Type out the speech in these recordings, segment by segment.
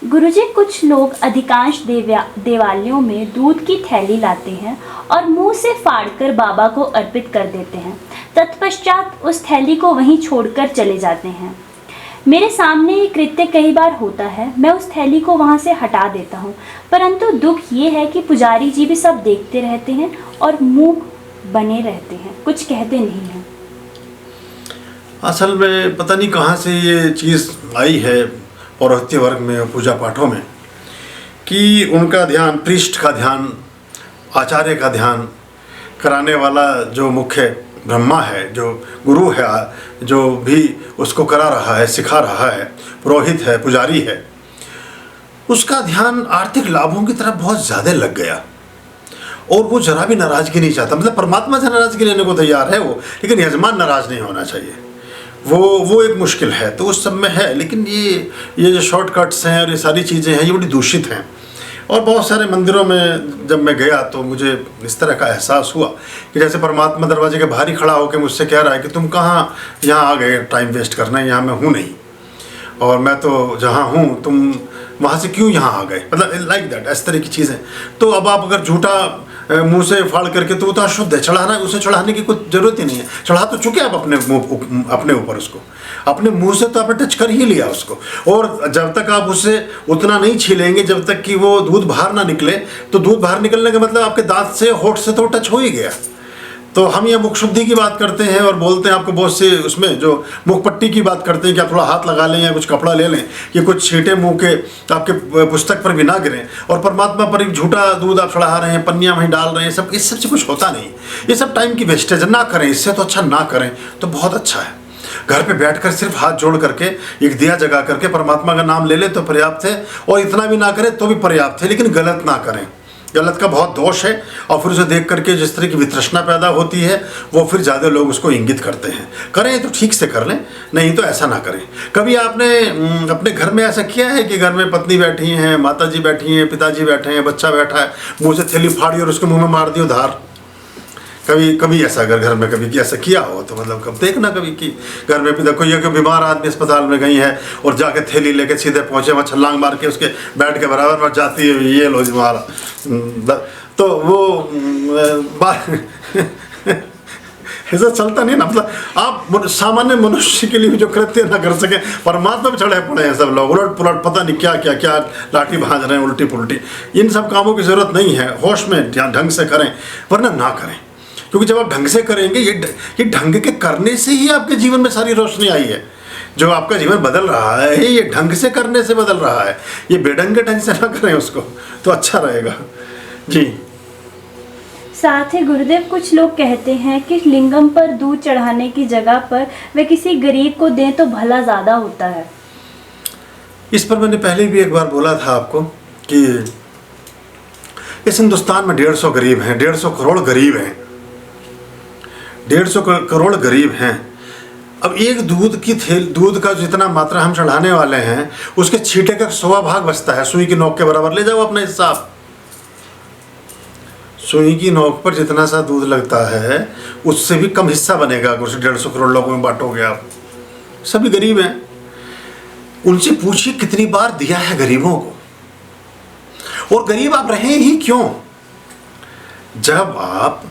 गुरुजी, कुछ लोग अधिकांश दिवालियों में दूध की थैली लाते हैं और मुंह से फाड़कर बाबा को अर्पित कर देते हैं। तत्पश्चात उस थैली को वहीं छोड़कर चले जाते हैं। मेरे सामने ये कृत्य कई बार होता है। मैं उस थैली को वहाँ से हटा देता हूँ, परंतु दुख ये है कि पुजारी जी भी सब देखते रहते हैं और मुँह बने रहते हैं, कुछ कहते नहीं हैं। असल में पता नहीं कहाँ से ये चीज़ आई है पौरोहित्य वर्ग में और पूजा पाठों में कि उनका ध्यान, प्रीस्ट का ध्यान, आचार्य का ध्यान कराने वाला जो मुख्य ब्रह्मा है, जो गुरु है, जो भी उसको करा रहा है, सिखा रहा है, पुरोहित है, पुजारी है, उसका ध्यान आर्थिक लाभों की तरफ बहुत ज़्यादा लग गया और वो जरा भी नाराज़गी नहीं चाहता। मतलब परमात्मा से नाराज़गी लेने को तैयार है वो, लेकिन यजमान नाराज़ नहीं होना चाहिए। वो एक मुश्किल है, तो उस सब में है। लेकिन ये जो शॉर्टकट्स हैं और ये सारी चीज़ें हैं, ये बड़ी दूषित हैं। और बहुत सारे मंदिरों में जब मैं गया तो मुझे इस तरह का एहसास हुआ कि जैसे परमात्मा दरवाजे के बाहर ही खड़ा होकर मुझसे कह रहा है कि तुम कहाँ यहाँ आ गए टाइम वेस्ट करना, यहाँ मैं हूँ नहीं, और मैं तो जहाँ हूँ तुम वहाँ से क्यों यहाँ आ गए, मतलब लाइक दैट, इस तरह की चीज़ें। तो अब आप अगर झूठा मुंह से फाड़ करके, तो वो तो अशुद्ध है, चढ़ाना, उसे चढ़ाने की कुछ ज़रूरत ही नहीं है। चढ़ा तो चुके आप अपने ऊपर उसको, अपने मुंह से तो आपने टच कर ही लिया उसको। और जब तक आप उससे उतना नहीं छीलेंगे जब तक कि वो दूध बाहर ना निकले, तो दूध बाहर निकलने का मतलब आपके दांत से, होठ से तो टच हो ही गया। तो हम ये मुख शुद्धि की बात करते हैं और बोलते हैं आपको बहुत से उसमें जो मुख पट्टी की बात करते हैं कि आप थोड़ा हाथ लगा लें या कुछ कपड़ा ले लें कि कुछ छींटे मुंह के आपके पुस्तक पर भी ना गिरें, और परमात्मा पर एक झूठा दूध आप चढ़ा रहे हैं, पन्नियाँ वहीं डाल रहे हैं, सब इस सब से कुछ होता नहीं। ये सब टाइम की वेस्टेज ना करें, इससे तो अच्छा ना करें तो बहुत अच्छा है। घर पे बैठकर सिर्फ हाथ जोड़ करके एक दिया जगा करके परमात्मा का नाम ले ले तो पर्याप्त है, और इतना भी ना करें तो भी पर्याप्त है, लेकिन गलत ना करें। गलत का बहुत दोष है, और फिर उसे देख करके जिस तरह की वितृष्णा पैदा होती है वो फिर ज़्यादा लोग उसको इंगित करते हैं। करें तो ठीक से कर लें, नहीं तो ऐसा ना करें। कभी आपने अपने घर में ऐसा किया है कि घर में पत्नी बैठी हैं, माता जी बैठी हैं, पिताजी बैठे हैं, बच्चा बैठा है, मुँह से थैली फाड़ी और उसके मुँह में मार दी धार? कभी ऐसा अगर घर में कभी ऐसा किया हो तो मतलब कब देखना कभी कि घर में देखो ये कोई बीमार आदमी अस्पताल में गई है और जाके थैली लेके सीधे पहुंचे, वहाँ छलांग मार के उसके बेड के बराबर में जाती है, ये लो तुम्हारा, तो वो ऐसा चलता नहीं ना। मतलब आप सामान्य मनुष्य के लिए भी जो कृत्य ना कर सके, परमात्मा में चढ़े पड़े हैं सब लोग, उलट पुलट पता नहीं क्या क्या क्या लाठी भांज रहे हैं, उल्टी पुल्टी। इन सब कामों की जरूरत नहीं है। होश में ढंग से करें, वरना ना करें। क्योंकि जब आप ढंग से करेंगे, ये ढंग के करने से ही आपके जीवन में सारी रोशनी आई है। जो आपका जीवन बदल रहा है ये ढंग से करने से बदल रहा है। ये बेढंगे ढंग से ना करें उसको तो अच्छा रहेगा जी। साथ ही गुरुदेव, कुछ लोग कहते हैं कि लिंगम पर दूध चढ़ाने की जगह पर वे किसी गरीब को दें तो भला ज़्यादा होता है। इस पर मैंने पहले भी एक बार बोला था आपको कि इस हिंदुस्तान में 150 गरीब हैं, 150 करोड़ गरीब हैं, 150 करोड़ गरीब हैं। अब एक दूध का जितना मात्रा हम चढ़ाने वाले हैं उसके छींटे का 100वां भाग बचता है। सुई की नोक के बराबर ले जाओ अपना हिसाब। सुई की नोक पर जितना सा दूध लगता है उससे भी कम हिस्सा बनेगा अगर उसे 150 करोड़ लोगों में बांटोगे आप। सभी गरीब हैं, उनसे पूछिए कितनी बार दिया है गरीबों को, और गरीब आप रहे ही क्यों? जब आप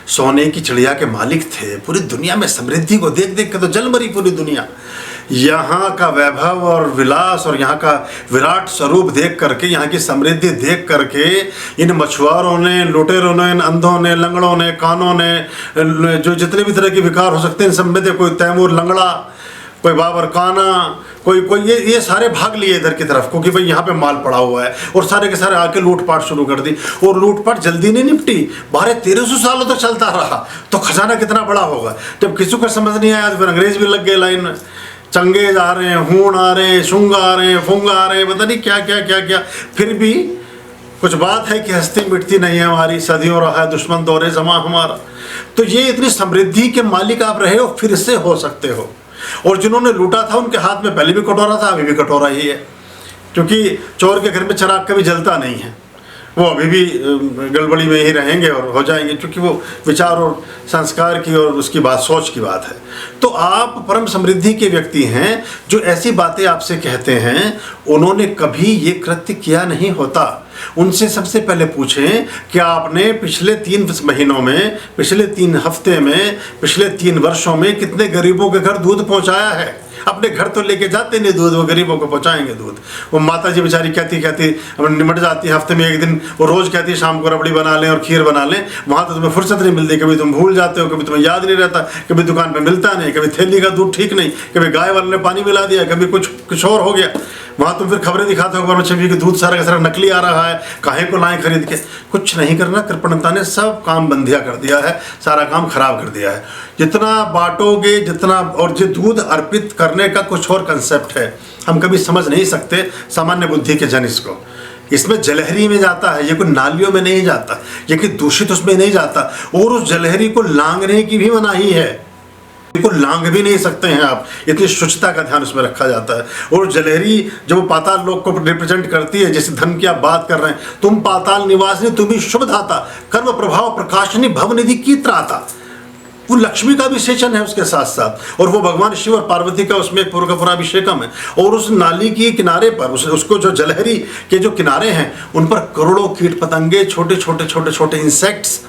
सोने की चिड़िया के मालिक थे, पूरी दुनिया में समृद्धि को देख देख के तो जल मरी पूरी दुनिया। यहाँ का वैभव और विलास और यहाँ का विराट स्वरूप देख करके, यहाँ की समृद्धि देख करके इन मछुआरों ने, लुटेरों ने, इन अंधों ने, लंगड़ों ने, कानों ने, जो जितने भी तरह के विकार हो सकते हैं इन सब में, कोई तैमूर लंगड़ा, कोई बाबर काना, कोई ये सारे भाग लिए इधर की तरफ, क्योंकि भाई यहाँ पे माल पड़ा हुआ है, और सारे के सारे आके लूटपाट शुरू कर दी। और लूटपाट जल्दी नहीं निपटी, 1200-1300 सालों तक चलता रहा। तो खजाना कितना बड़ा होगा। जब किसी को समझ नहीं आया तो फिर अंग्रेज भी लग गए लाइन में। चंगेज आ रहे हैं, हूण आ रहे हैं, शुंग आ रहे हैं, फुंग आ रहे हैं, पता नहीं क्या क्या क्या क्या। फिर भी कुछ बात है कि हस्ती मिटती नहीं है हमारी, सदियों रहा है दुश्मन दौरे जमा हमारा। तो ये इतनी समृद्धि के मालिक आप रहे हो, फिर से हो सकते हो। और जिन्होंने लूटा था उनके हाथ में पहले भी कटोरा था, अभी भी कटोरा ही है, क्योंकि चोर के घर में चिराग कभी जलता नहीं है। वो अभी भी गड़बड़ी में ही रहेंगे और हो जाएंगे, क्योंकि वो विचार और संस्कार की और उसकी बात, सोच की बात है। तो आप परम समृद्धि के व्यक्ति हैं, जो ऐसी बातें आपसे कहते हैं, उन्होंने कभी ये कृत्य किया नहीं होता। उनसे सबसे पहले पूछें कि आपने पिछले 3 महीनों में, पिछले 3 हफ्ते में, पिछले 3 वर्षों में कितने गरीबों के घर दूध पहुंचाया है। अपने घर तो लेके जाते नहीं दूध, वो गरीबों को पहुंचाएंगे दूध। वो माता जी बेचारी कहती निमट जाती, हफ्ते में 1 दिन वो रोज कहती है शाम को रबड़ी बना लें और खीर बना लें। वहाँ तो तुम्हें फुर्सत नहीं मिलती, कभी तुम भूल जाते हो, कभी तुम्हें याद नहीं रहता, कभी दुकान पे मिलता नहीं, कभी थैली का दूध ठीक नहीं, कभी गाय वाले ने पानी मिला दिया, कभी कुछ और हो गया। वहाँ तुम फिर खबरें दिखाते हो अखबार में छवि कि दूध सारा का सारा नकली आ रहा है, काहे को लाएं खरीद के। कुछ नहीं करना, कृपणता ने सब काम बंधिया कर दिया है, सारा काम खराब कर दिया है। जितना बांटोगे, जितना, और जो दूध अर्पित करने का कुछ और कंसेप्ट है, हम कभी समझ नहीं सकते सामान्य बुद्धि के जन इसको। इसमें जलहरी में जाता है, ये कोई नालियों में नहीं जाता, ये कि दूषित उसमें नहीं जाता, और उस जलहरी को लांघने की भी मनाही है। को लांग भी नहीं सकते हैं आप, इतनी शुचिता का ध्यान उसमें रखा जाता है। और जलहरी जब पाताल लोक को रिप्रेजेंट करती है, जैसे धन की आप बात कर रहे हैं, तुम पाताल निवासिनी तुम्ही शुभ धाता, कर्म प्रभाव प्रकाशनी भवनिधि की त्राता। वो लक्ष्मी का भी सेचन है उसके साथ साथ, और वो भगवान शिव और पार्वती का उसमें एक पूरा का पूरा अभिषेकम है। और उस नाली के किनारे पर उसको जो जलहरी के जो किनारे हैं, उन पर करोड़ों कीट पतंगे, छोटे छोटे इंसेक्ट्स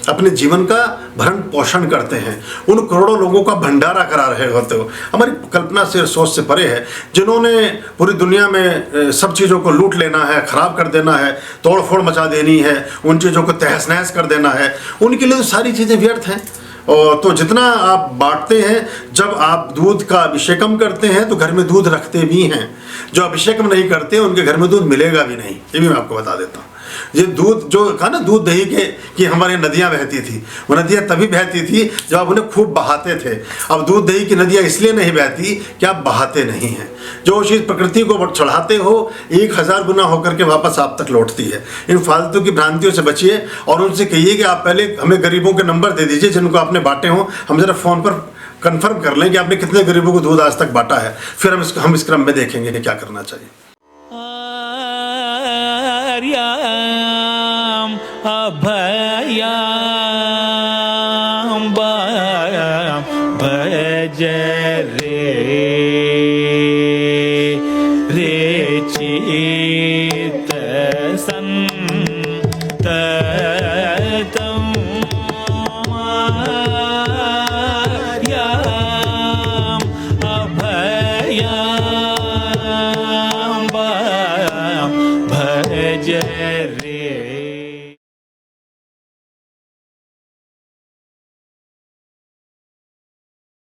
अपने जीवन का भरण पोषण करते हैं। उन करोड़ों लोगों का भंडारा करा रहे होते हो। हमारी कल्पना से, सोच से परे है, जिन्होंने पूरी दुनिया में सब चीज़ों को लूट लेना है, खराब कर देना है, तोड़ फोड़ मचा देनी है, उन चीज़ों को तहस नहस कर देना है, उनके लिए तो सारी चीज़ें व्यर्थ हैं। और तो जितना आप बांटते हैं, जब आप दूध का अभिषेकम करते हैं तो घर में दूध रखते भी हैं। जो अभिषेकम नहीं करते उनके घर में दूध मिलेगा भी नहीं, ये भी मैं आपको बता देता हूँ। ये दूध जो कहा ना, दूध दही के कि हमारी नदियाँ बहती थी, वो नदियाँ तभी बहती थी जब आप उन्हें खूब बहाते थे। अब दूध दही की नदियाँ इसलिए नहीं बहती कि आप बहाते नहीं हैं। जो चीज़ प्रकृति को चढ़ाते हो, 1000 गुना होकर के वापस आप तक लौटती है। इन फालतू की भ्रांतियों से बचिए और उनसे कहिए कि आप पहले हमें गरीबों के नंबर दे दीजिए जिनको आपने बांटे हों, हम जरा फ़ोन पर कंफर्म कर लें कि आपने कितने गरीबों को दूध आज तक बांटा है, फिर हम इस क्रम में देखेंगे कि क्या करना चाहिए। अभया